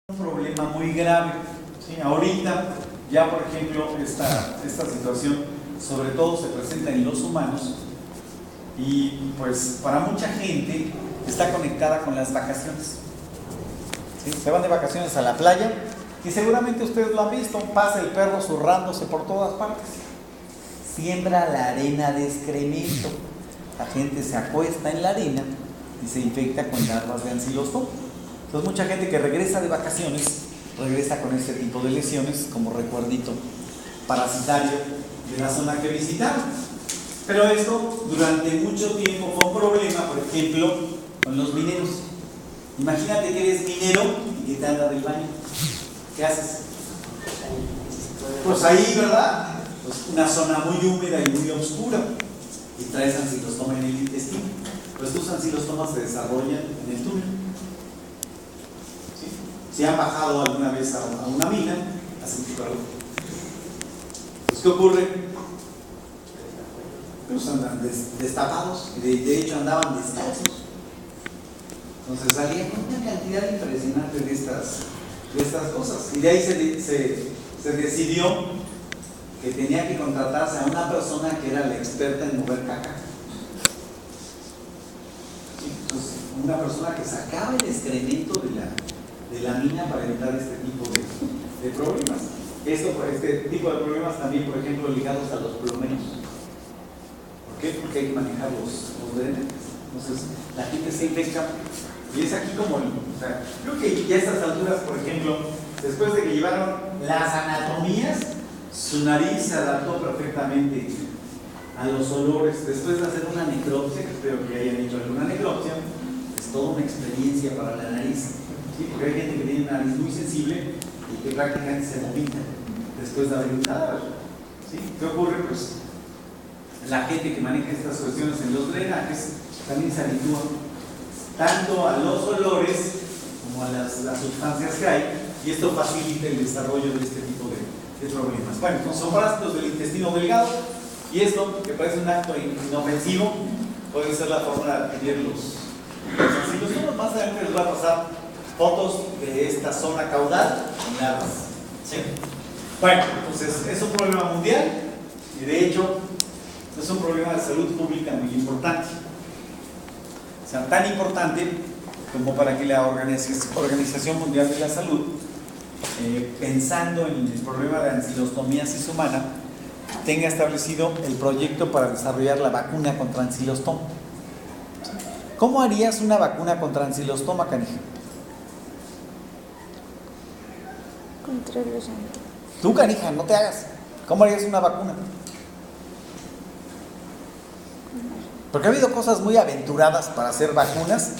Un problema muy grave, ¿sí? Ahorita ya por ejemplo esta situación sobre todo se presenta en los humanos y pues para mucha gente está conectada con las vacaciones, ¿sí? Se van de vacaciones a la playa y seguramente ustedes lo han visto, pasa el perro zurrándose por todas partes, siembra la arena de excremento, la gente se acuesta en la arena y se infecta con larvas de ancilostoma. Entonces mucha gente que regresa de vacaciones regresa con este tipo de lesiones como recuerdito parasitario de la zona que visitaron. Pero esto durante mucho tiempo fue un problema, por ejemplo, con los mineros. Imagínate que eres minero y que te anda del baño. ¿Qué haces? Pues ahí, ¿verdad? Pues una zona muy húmeda y muy oscura y traes ancilostoma en el intestino. Pues tus ancilostomas se desarrollan en el túnel. Si han bajado alguna vez a una mina, hacen su calor. Pues, ¿qué ocurre? Pues andan destapados, de hecho andaban descalzos. Entonces salían con una cantidad impresionante de estas cosas. Y de ahí se decidió que tenía que contratarse a una persona que era la experta en mover caca. Entonces, una persona que sacaba el excremento de la mina para evitar este tipo de problemas. Este tipo de problemas también, por ejemplo, ligados a los plomeros. ¿Por qué? Porque hay que manejar los drenajes. Entonces, la gente se infecta y es aquí como, creo que ya a estas alturas, por ejemplo, después de que llevaron las anatomías, su nariz se adaptó perfectamente a los olores. Después de hacer una necropsia, que espero que hayan hecho alguna necropsia, es toda una experiencia para la nariz. Sí, porque hay gente que tiene una nariz muy sensible y que prácticamente se vomita después de haber un cadáver. ¿Sí? ¿Qué ocurre? Pues la gente que maneja estas cuestiones en los drenajes también se habitúa tanto a los olores como a las sustancias que hay, y esto facilita el desarrollo de este tipo de problemas. Bueno, entonces son parásitos del intestino delgado, y esto, que parece un acto inofensivo, puede ser la forma de adquirir los ancilostomas. Más adelante les va a pasar fotos de esta zona caudal en larvas. ¿Sí? Bueno, entonces es un problema mundial y de hecho es un problema de salud pública muy importante. O sea, tan importante como para que la Organización Mundial de la Salud, pensando en el problema de ancilostomiasis humana, tenga establecido el proyecto para desarrollar la vacuna contra ancilostoma. ¿Cómo harías una vacuna contra ancilostoma, canija? Contra los ancilostoma. Tú, canija, no te hagas. ¿Cómo harías una vacuna? Porque ha habido cosas muy aventuradas para hacer vacunas.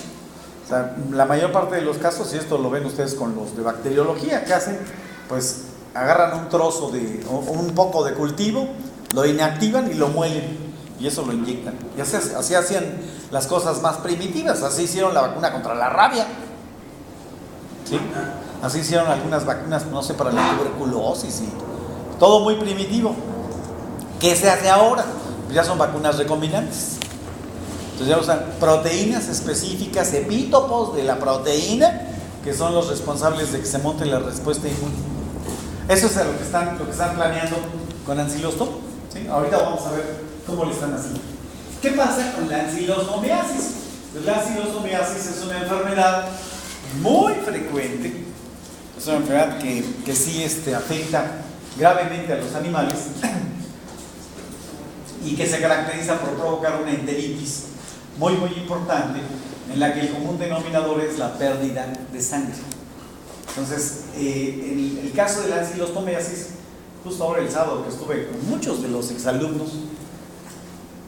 O sea, la mayor parte de los casos, y esto lo ven ustedes con los de bacteriología, que hacen, pues agarran un trozo un poco de cultivo, lo inactivan y lo muelen, y eso lo inyectan. Y así hacían las cosas más primitivas. Así hicieron la vacuna contra la rabia. ¿Sí? Así hicieron algunas vacunas, no sé, para la tuberculosis y todo muy primitivo. ¿Qué se hace ahora? Pues ya son vacunas recombinantes. Entonces ya usan proteínas específicas, epítopos de la proteína, que son los responsables de que se monte la respuesta inmune. Eso es lo que están planeando con ancilostoma. ¿Sí? Ahorita vamos a ver cómo le están haciendo. ¿Qué pasa con la ancilostomiasis? Pues la ancilostomiasis es una enfermedad muy frecuente. Es una enfermedad que sí afecta gravemente a los animales y que se caracteriza por provocar una enteritis muy muy importante, en la que el común denominador es la pérdida de sangre. Entonces, en el caso de la ancilostomiasis, justo ahora el sábado que estuve con muchos de los exalumnos,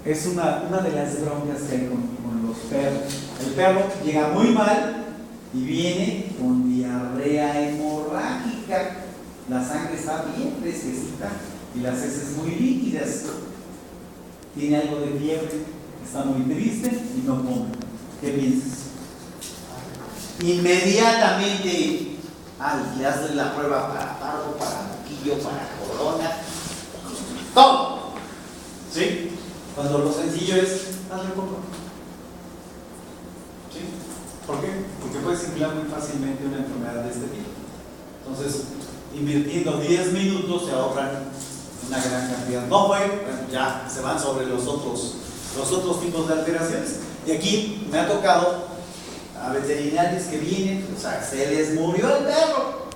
es una de las broncas que hay con los perros. El perro llega muy mal y viene con diarrea hemorrágica. La sangre está bien fresquecita y las heces muy líquidas. Tiene algo de fiebre, está muy triste y no come. ¿Qué piensas? Inmediatamente, le haces la prueba para parvo, para moquillo, para corona, todo. ¿Sí? Cuando lo sencillo es, hazle compra. ¿Sí? ¿Por qué? Porque puedes simular muy fácilmente una enfermedad de este tipo. Entonces, invirtiendo 10 minutos se ahorran una gran cantidad. No fue, bueno, ya se van sobre los otros tipos de alteraciones. Y aquí me ha tocado a veterinarios que vienen, o sea, se les murió el perro,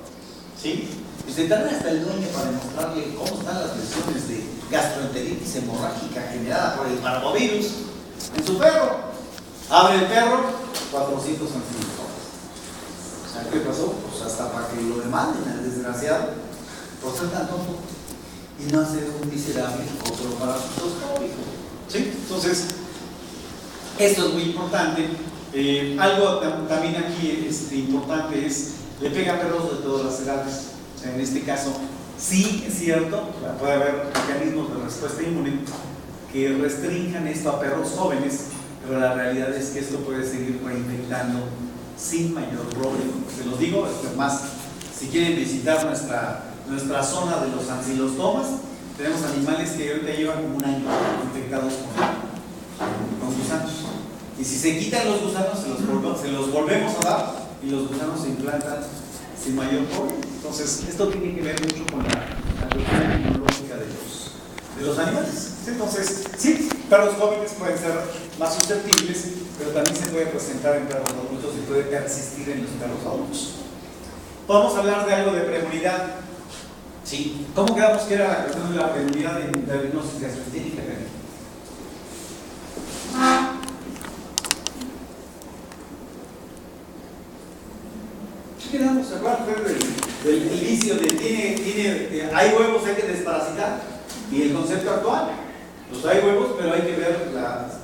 ¿sí? Y se tarda hasta el dueño para demostrarle cómo están las lesiones de gastroenteritis hemorrágica generada por el parvovirus en su perro. Abre el perro, 400 centímetros. ¿Sabes qué pasó? Pues hasta para que lo demanden al desgraciado por ser tan tonto y no hacer un miserable otro parasitoscópico. ¿Sí? Entonces, esto es muy importante. Algo también aquí importante es, le pega a perros de todas las edades. O sea, en este caso, sí es cierto, puede haber mecanismos de respuesta inmune que restrinjan esto a perros jóvenes, pero la realidad es que esto puede seguir reinfectando sin mayor problema. Se los digo, más, si quieren visitar nuestra zona de los ancilostomas, tenemos animales que ahorita llevan como un año infectados con gusanos. Y si se quitan los gusanos, se los volvemos a dar y los gusanos se implantan sin mayor problema. Entonces, esto tiene que ver mucho con la cuestión inmunológica de los animales. Entonces, sí, perros jóvenes pueden ser más susceptibles, pero también se puede presentar en perros adultos y puede persistir en los perros adultos. Podemos hablar de algo de premortalidad. Sí. ¿Cómo quedamos que era la cuestión de la premortalidad en la diagnosis gastroenteritis? ¿Qué quedamos? ¿Se acuerdan del inicio de hay huevos, hay que desparasitar? Y el concepto actual, pues hay huevos, pero hay que ver,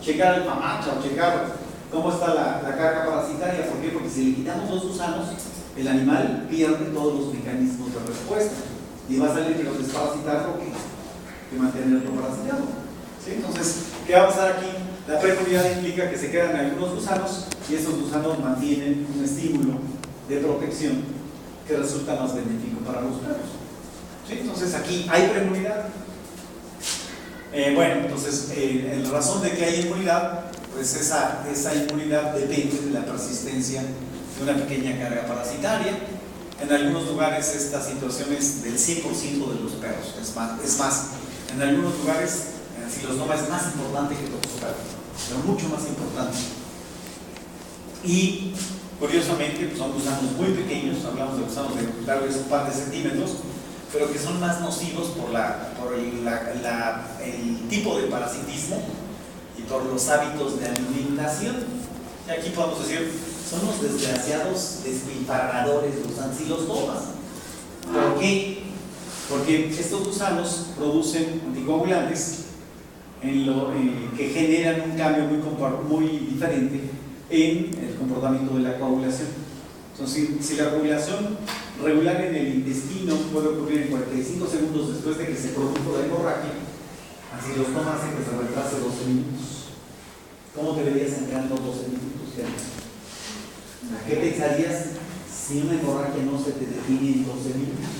checar el mamacha o checar cómo está la carga parasitaria. ¿Por qué? Porque si le quitamos los gusanos, el animal pierde todos los mecanismos de respuesta y va a salir que los desparasitarlo que mantenerlo parasitado. ¿Sí? Entonces, ¿qué va a pasar aquí? La premortalidad implica que se quedan algunos gusanos y esos gusanos mantienen un estímulo de protección que resulta más benéfico para los perros. ¿Sí? Entonces, aquí hay premortalidad. Bueno, entonces, en razón de que hay inmunidad, pues esa inmunidad depende de la persistencia de una pequeña carga parasitaria. En algunos lugares esta situación es del 100% de los perros, es más, en algunos lugares si los toma es más importante que toxocardia, pero mucho más importante. Y curiosamente pues son gusanos muy pequeños, hablamos de gusanos de tal vez un par de centímetros, pero que son más nocivos por el tipo de parasitismo y por los hábitos de alimentación. Y aquí podemos decir, son los desgraciados despilfarradores, los ancilostomas. ¿Por qué? Porque estos gusanos producen anticoagulantes que generan un cambio muy diferente en el comportamiento de la coagulación. Entonces, si la coagulación regular en el intestino puede ocurrir en 45 segundos después de que se produjo la hemorragia, así los tomas hacen que se retrase 12 minutos. ¿Cómo te verías entrando 12 minutos? ¿A qué pensarías si una hemorragia no se te detiene en 12 minutos?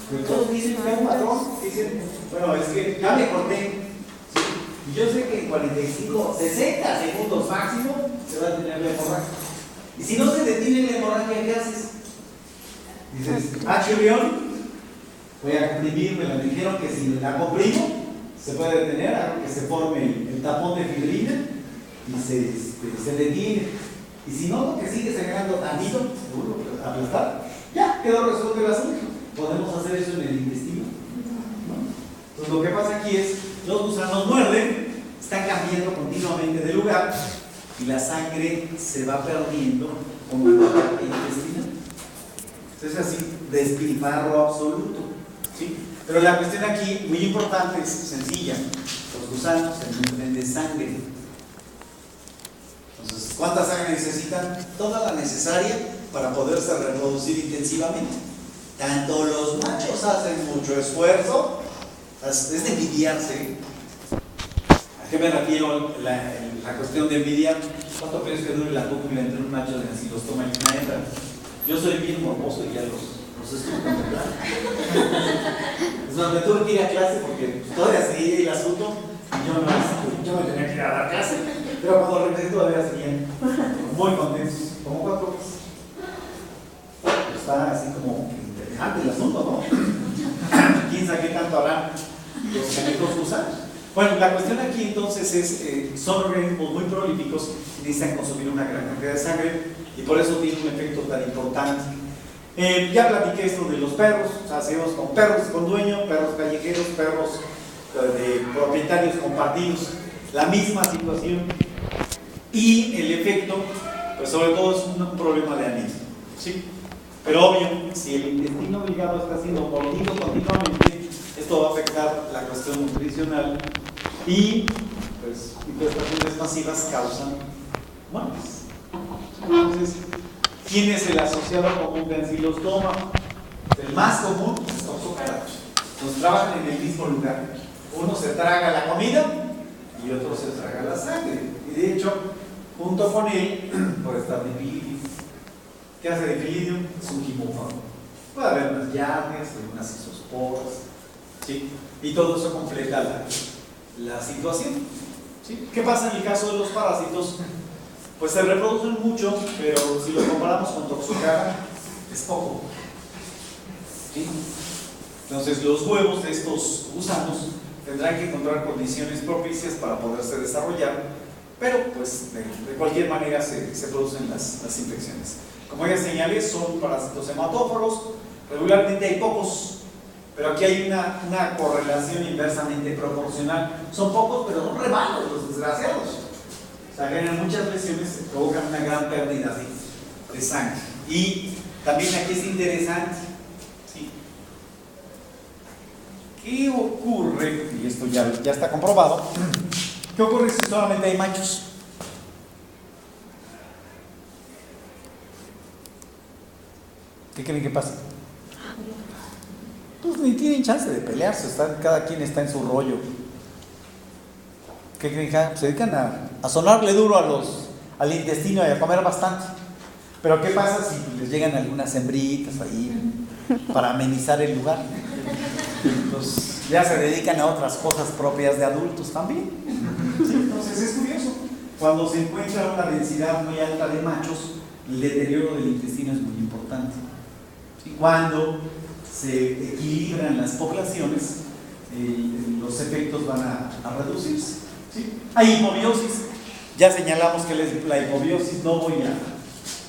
Pero todos dicen que hay un patrón, dicen, bueno, es que ya me corté. ¿Sí? Y yo sé que en 45, 60 segundos máximo se va a detener la hemorragia. Y si no se detiene la hemorragia, ¿qué haces? Dices, León, voy a comprimir, me dijeron que si la comprimo, se puede detener, hago que se forme el tapón de fibrina y se detiene. Y si no, que sigue sangrando tantito, seguro, aplastar, ya quedó resuelto el asunto. Podemos hacer eso en el intestino, ¿no? Entonces lo que pasa aquí es, los gusanos muerden, están cambiando continuamente de lugar y la sangre se va perdiendo con la parte intestinal. Entonces así, despilfarro absoluto, ¿sí? Pero la cuestión aquí, muy importante, es sencilla. Los gusanos se nutren de sangre. Entonces, ¿cuánta sangre necesitan? Toda la necesaria para poderse reproducir intensivamente. Tanto los machos hacen mucho esfuerzo, es de envidiarse. ¿A qué me refiero la cuestión de envidiar? ¿Cuánto crees que dure la cópula entre un macho de ancilostoma y una hembra? Yo soy bien morboso y ya los estuve contemplando. Es donde tuve que ir a clase porque todavía seguía el asunto y yo me tenía que ir a dar clase. Pero cuando regresé todavía seguían muy contentos. ¿Cómo cuánto? está así como interesante el asunto, ¿no? ¿Quién sabe qué tanto harán los que nosotros usan? Bueno, la cuestión aquí entonces es, son organismos muy prolíficos, necesitan consumir una gran cantidad de sangre y por eso tiene un efecto tan importante. Ya platiqué esto de los perros, o sea, seguimos con perros con dueño, perros callejeros, perros de propietarios compartidos, la misma situación. Y el efecto, pues sobre todo es un problema de anemia, ¿sí? Pero obvio, si el intestino delgado está siendo mordido continuamente, esto va a afectar la cuestión nutricional y pues infestaciones masivas causan muertes. Entonces, ¿quién es el asociado común de ancilostoma? El más común es toxocara. Los trabajan en el mismo lugar. Uno se traga la comida y otro se traga la sangre. Y de hecho, junto con él puede estar difilidium. ¿Qué hace difilidium? Es un quimófano. Puede haber unas llaves, unas isosporas, ¿sí? Y todo eso completa la situación, ¿sí? ¿Qué pasa en el caso de los parásitos? Pues se reproducen mucho, pero si lo comparamos con toxocara, es poco, ¿sí? Entonces los huevos de estos gusanos tendrán que encontrar condiciones propicias para poderse desarrollar, pero pues de cualquier manera se producen las infecciones. Como ya señalé, son parásitos hematóforos, regularmente hay pocos, pero aquí hay una correlación inversamente proporcional. Son pocos, pero son rebanos los desgraciados. O sea, generan muchas lesiones, provocan una gran pérdida de sangre. Y también aquí es interesante, ¿sí? ¿Qué ocurre? Y esto ya está comprobado. ¿Qué ocurre si solamente hay machos? ¿Qué creen que pasa? Pues ni tienen chance de pelearse, cada quien está en su rollo. ¿Qué creen que se dedican a sonarle duro al intestino y a comer bastante? Pero ¿qué pasa si les llegan algunas hembritas ahí para amenizar el lugar? Pues ya se dedican a otras cosas propias de adultos también. ¿Sí? Entonces es curioso. Cuando se encuentra una densidad muy alta de machos, el deterioro del intestino es muy importante. ¿Sí? Cuando se equilibran las poblaciones, los efectos van a reducirse. ¿Sí? Hay hipobiosis, ya señalamos que la hipobiosis, no voy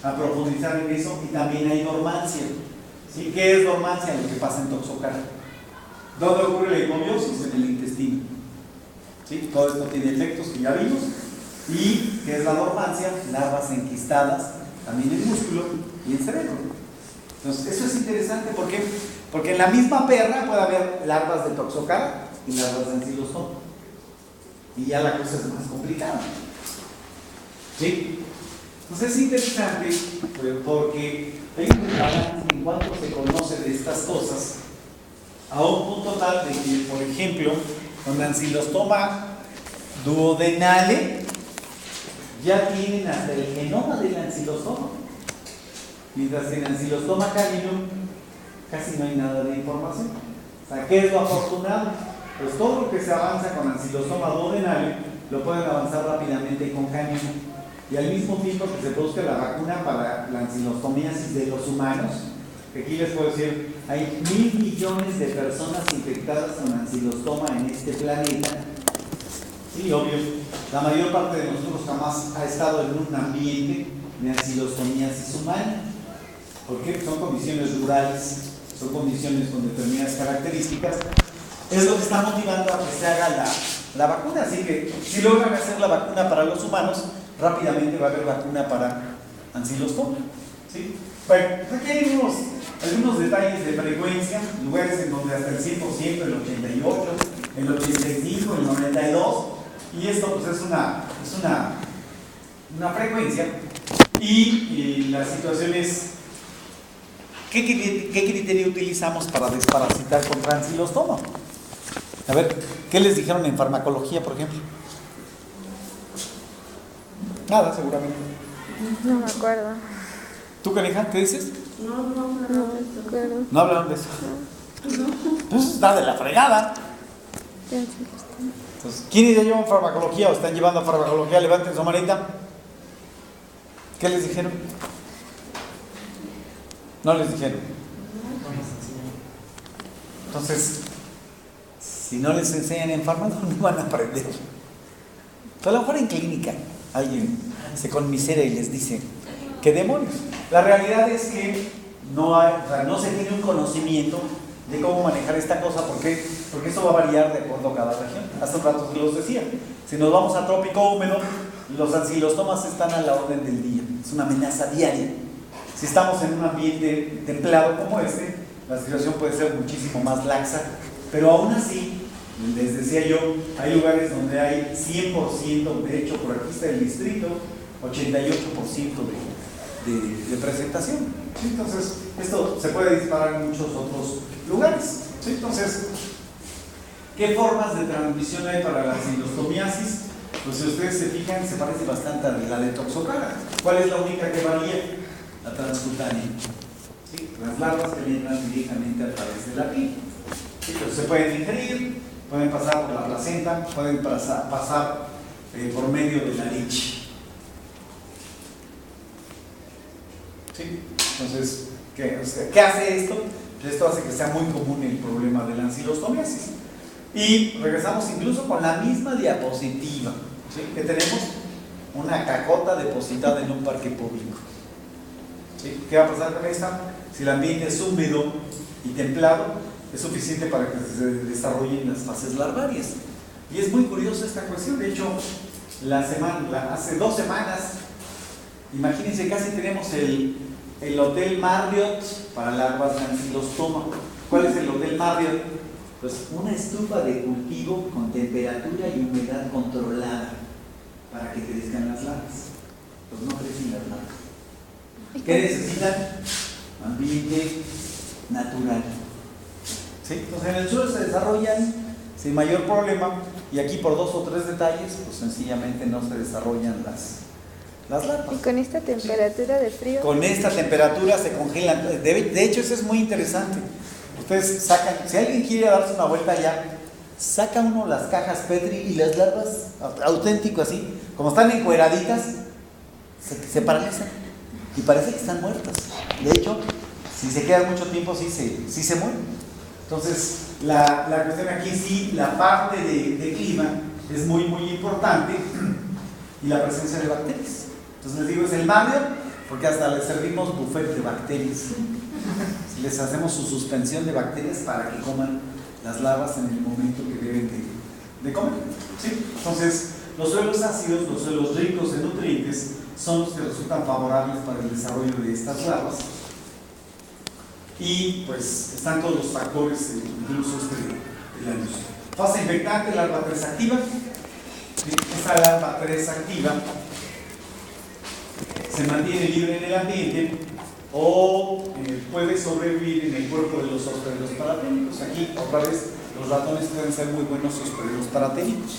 a profundizar en eso, y también hay dormancia. ¿Sí? ¿Qué es dormancia? Lo que pasa en toxocara. ¿Dónde ocurre la hipobiosis? En el intestino. ¿Sí? Todo esto tiene efectos que ya vimos. ¿Y qué es la dormancia? Larvas enquistadas, también en músculo y en cerebro. Entonces, eso es interesante, ¿por qué? Porque en la misma perra puede haber larvas de toxocara y larvas de ancilostoma. Y ya la cosa es más complicada. ¿Sí? Entonces es interesante porque hay un balance en cuanto se conoce de estas cosas, a un punto tal de que, por ejemplo, con ancilostoma duodenale ya tienen hasta el genoma del ancilostoma. Mientras en ancilostoma caninum casi no hay nada de información. O sea, ¿qué es lo afortunado? Pues todo lo que se avanza con ancilostoma duodenale lo pueden avanzar rápidamente con caninum. Y al mismo tiempo que se produzca la vacuna para la ancilostomiasis de los humanos, que aquí les puedo decir, hay 1.000 millones de personas infectadas con ancilostoma en este planeta. Sí, obvio, la mayor parte de nosotros jamás ha estado en un ambiente de ancilostomiasis humana. ¿Por qué? Son condiciones rurales, son condiciones con determinadas características. Es lo que está motivando a que se haga la vacuna. Así que si logran hacer la vacuna para los humanos, rápidamente va a haber vacuna para ancilostoma. ¿Sí? Bueno, aquí hay algunos detalles de frecuencia, lugares en donde hasta el 100%, el 88%, el 85%, el 92%, y esto pues es una frecuencia. Y la situación es, ¿qué criterio utilizamos para desparasitar contra ancilostoma? A ver, ¿qué les dijeron en farmacología, por ejemplo? Nada, seguramente. No me acuerdo. ¿Tú, Canija, qué dices? No me acuerdo. ¿No hablaron de eso? Pues está de la fregada. Entonces, ¿quiénes ya llevan farmacología o están llevando farmacología? Levanten su manita. ¿Qué les dijeron? No les dijeron. Entonces, si no les enseñan en farmacia, no van a aprender. A lo mejor en clínica alguien se conmisera y les dice, ¿qué demonios? La realidad es que no se tiene un conocimiento de cómo manejar esta cosa, porque eso va a variar de acuerdo a cada región. Hace un rato se los decía, si nos vamos a trópico húmedo, los ancilostomas están a la orden del día, es una amenaza diaria. Si estamos en un ambiente templado como este, la situación puede ser muchísimo más laxa, pero aún así, les decía yo, hay lugares donde hay 100%, de hecho por aquí está el distrito, 88% de presentación. ¿Sí? Entonces, esto se puede disparar en muchos otros lugares. ¿Sí? Entonces, ¿qué formas de transmisión hay para la ancilostomiasis? Pues si ustedes se fijan, se parece bastante a la de Toxocara. ¿Cuál es la única que varía? La transcutánea. ¿Sí? Las larvas que entran directamente a través de la piel. ¿Sí? Pues se pueden ingerir, pueden pasar por la placenta, pueden pasar por medio de la leche. ¿Sí? Entonces, ¿qué hace esto? Pues esto hace que sea muy común el problema de la ancilostomiasis. Y regresamos incluso con la misma diapositiva. ¿Sí? Que tenemos una cacota depositada en un parque público. ¿Sí? ¿Qué va a pasar con esta? Si el ambiente es húmedo y templado, es suficiente para que se desarrollen las fases larvarias. Y es muy curiosa esta cuestión. De hecho, hace 2 semanas, imagínense, casi tenemos el Hotel Marriott para larvas de ancilostoma. ¿Cuál es el Hotel Marriott? Pues una estufa de cultivo con temperatura y humedad controlada para que crezcan las larvas. Pues no crecen las larvas. ¿Qué necesitan? Ambiente natural. ¿Sí? Entonces en el suelo se desarrollan sin mayor problema, y aquí por 2 o 3 detalles, pues sencillamente no se desarrollan las larvas. ¿Y con esta temperatura de frío? Con esta temperatura se congelan. De hecho, eso es muy interesante. Ustedes sacan, si alguien quiere darse una vuelta allá, saca uno las cajas Petri y las larvas, auténtico así, como están encueraditas, se paralizan y parece que están muertas. De hecho, si se quedan mucho tiempo, sí se mueren. Entonces, la cuestión aquí sí, la parte de clima es muy, muy importante, y la presencia de bacterias. Entonces les digo, es el Marriott, porque hasta les servimos buffet de bacterias. Les hacemos su suspensión de bacterias para que coman las larvas en el momento que deben de comer. ¿Sí? Entonces, los suelos ácidos, los suelos ricos en nutrientes, son los que resultan favorables para el desarrollo de estas larvas. Y pues están todos los factores, incluso de la luz. Fase infectante, larva 3 activa. ¿Sí? Esta larva 3 activa se mantiene libre en el ambiente o puede sobrevivir en el cuerpo de los hospederos paraténicos. Aquí, otra vez, los ratones pueden ser muy buenos hospederos paraténicos.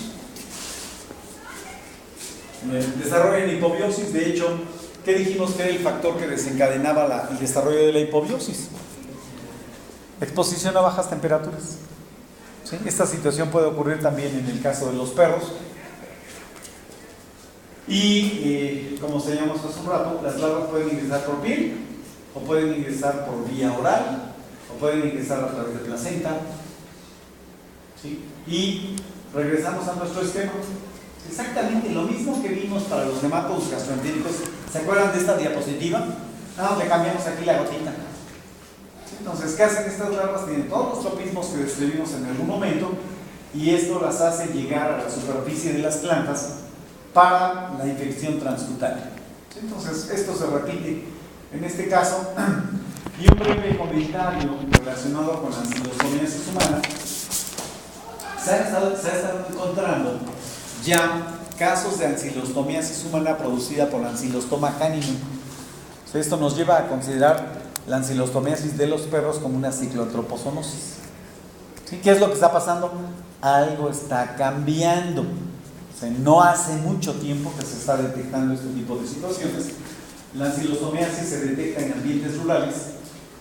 Desarrollan hipobiosis. De hecho, ¿qué dijimos que era el factor que desencadenaba el desarrollo de la hipobiosis? Exposición a bajas temperaturas. ¿Sí? Esta situación puede ocurrir también en el caso de los perros. Y como señalamos hace un rato, las larvas pueden ingresar por piel, o pueden ingresar por vía oral, o pueden ingresar a través de placenta. ¿Sí? Y regresamos a nuestro esquema. Exactamente lo mismo que vimos para los nematodos gastroentéricos. ¿Se acuerdan de esta diapositiva? Le cambiamos aquí la gotita. Entonces, ¿qué hacen estas larvas? Tienen todos los tropismos que describimos en algún momento, y esto las hace llegar a la superficie de las plantas para la infección transcutánea. Entonces, esto se repite en este caso. Y un breve comentario relacionado con la ancilostomiasis humana. Se ha estado encontrando ya casos de ancilostomiasis humana producida por la Ancylostoma caninum. Esto nos lleva a considerar la ancilostomiasis de los perros como una cicloantroposonosis. ¿Sí? ¿Qué es lo que está pasando? Algo está cambiando. No hace mucho tiempo que se está detectando este tipo de situaciones. La ancilostomiasis se detecta en ambientes rurales,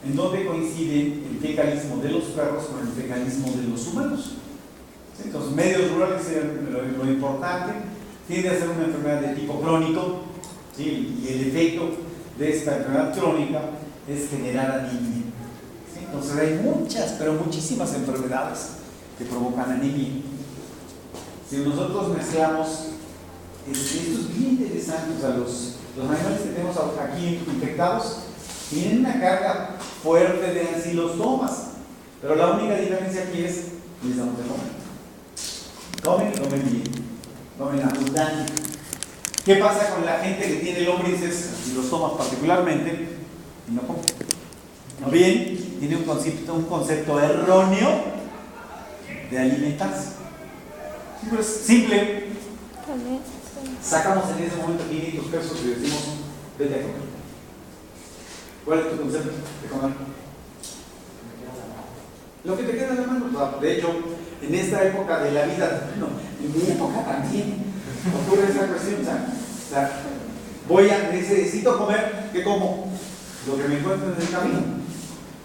en donde coincide el fecalismo de los perros con el fecalismo de los humanos. ¿Sí? Entonces, medios rurales es lo importante. Tiende a ser una enfermedad de tipo crónico, ¿sí? Y el efecto de esta enfermedad crónica es generar anemia. ¿Sí? Entonces hay muchas, pero muchísimas enfermedades que provocan anemia. Si nosotros mezclamos, esto es bien interesante, o sea, los animales que tenemos aquí infectados tienen una carga fuerte de ancilostomas, pero la única diferencia aquí es les damos de comer. Comen bien, comen abundante. ¿Qué pasa con la gente que tiene lombrices, ancilostomas particularmente, y no come? ¿No bien? Tiene un concepto erróneo de alimentarse. Pues simple. Sacamos en ese momento 500 pesos y decimos, vete a comer. ¿Cuál es tu concepto de comer? Lo que te queda en la mano. De hecho, en esta época de la vida, bueno, en mi época también ocurre esa cuestión. O sea, necesito comer, ¿qué como? Lo que me encuentro en el camino.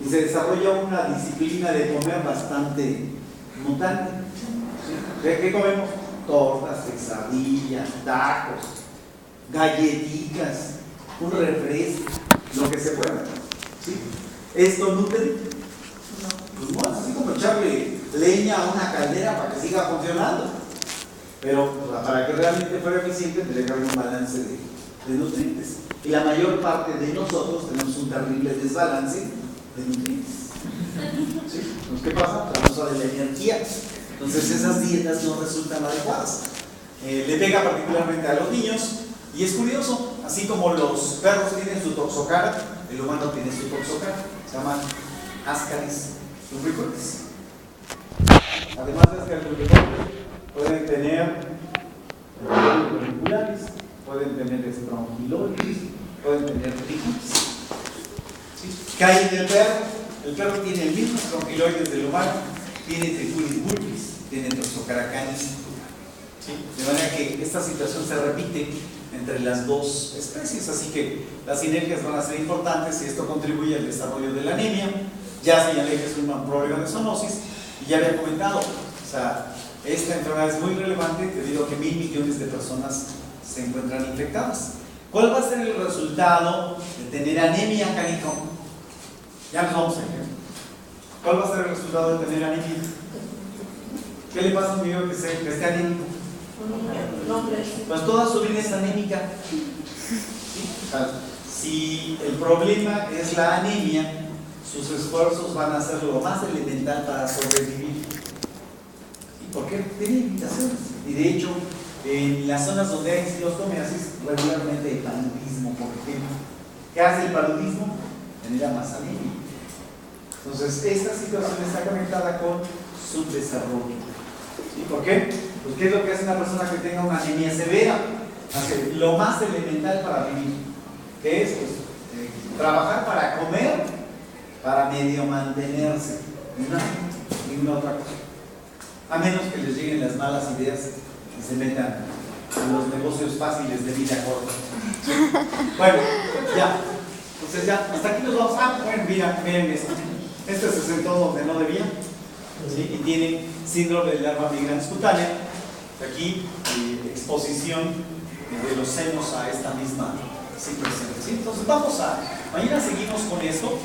Y se desarrolla una disciplina de comer bastante mutante. ¿Qué comemos? Tortas, quesadillas, tacos, galletitas, un refresco, lo que se pueda. ¿Sí? ¿Esto nutre? Pues no, es así como echarle leña a una caldera para que siga funcionando. Pero para que realmente fuera eficiente tendría que haber un balance de nutrientes. Y la mayor parte de nosotros tenemos un terrible desbalance de nutrientes. ¿Sí? Entonces, ¿qué pasa? La uso de la energía. Entonces esas dietas no resultan adecuadas. Le pega particularmente a los niños. Y es curioso, así como los perros tienen su toxocara, el humano tiene su toxocara. Se llaman ascaris lubricantes. Además de ascaris lubricantes, pueden tener auriculares, pueden tener estrongiloides, pueden tener tricotes. ¿Sí? ¿Qué hay en el perro? El perro tiene el mismo estrongiloides del humano, tiene tricutis bulbis, tiene toxocara canis. ¿Sí? De manera que esta situación se repite entre las dos especies, así que las sinergias van a ser importantes y esto contribuye al desarrollo de la anemia. Ya señalé que es un problema de zoonosis y ya había comentado, o sea, esta enfermedad es muy relevante debido a que 1.000 millones de personas se encuentran infectadas. ¿Cuál va a ser el resultado de tener anemia, canijo? Ya nos vamos a ver. ¿Cuál va a ser el resultado de tener anemia? ¿Qué le pasa a un niño que esté anémico? Pues toda su vida es anémica. ¿Sí? O sea, si el problema es la anemia, sus esfuerzos van a ser lo más elemental para sobrevivir. ¿Y por qué? Tiene limitaciones. Y de hecho, en las zonas donde hay ancilostomiasis, regularmente hay paludismo, por ejemplo. ¿Qué hace el paludismo? Genera más anemia. Entonces, esta situación está conectada con su desarrollo. ¿Y por qué? Pues ¿qué es lo que hace una persona que tenga una anemia severa? Hace lo más elemental para vivir, que es pues, trabajar para comer, para medio mantenerse, ninguna otra cosa. A menos que les lleguen las malas ideas y se metan en los negocios fáciles de vida corta. Bueno, ya. Entonces ya, hasta aquí nos vamos. Bueno, miren esto. Este se sentó donde no debía. ¿Sí? Y tiene síndrome de larva migrans cutánea. Aquí, exposición de los senos a esta misma situación. ¿Sí? Entonces mañana seguimos con esto.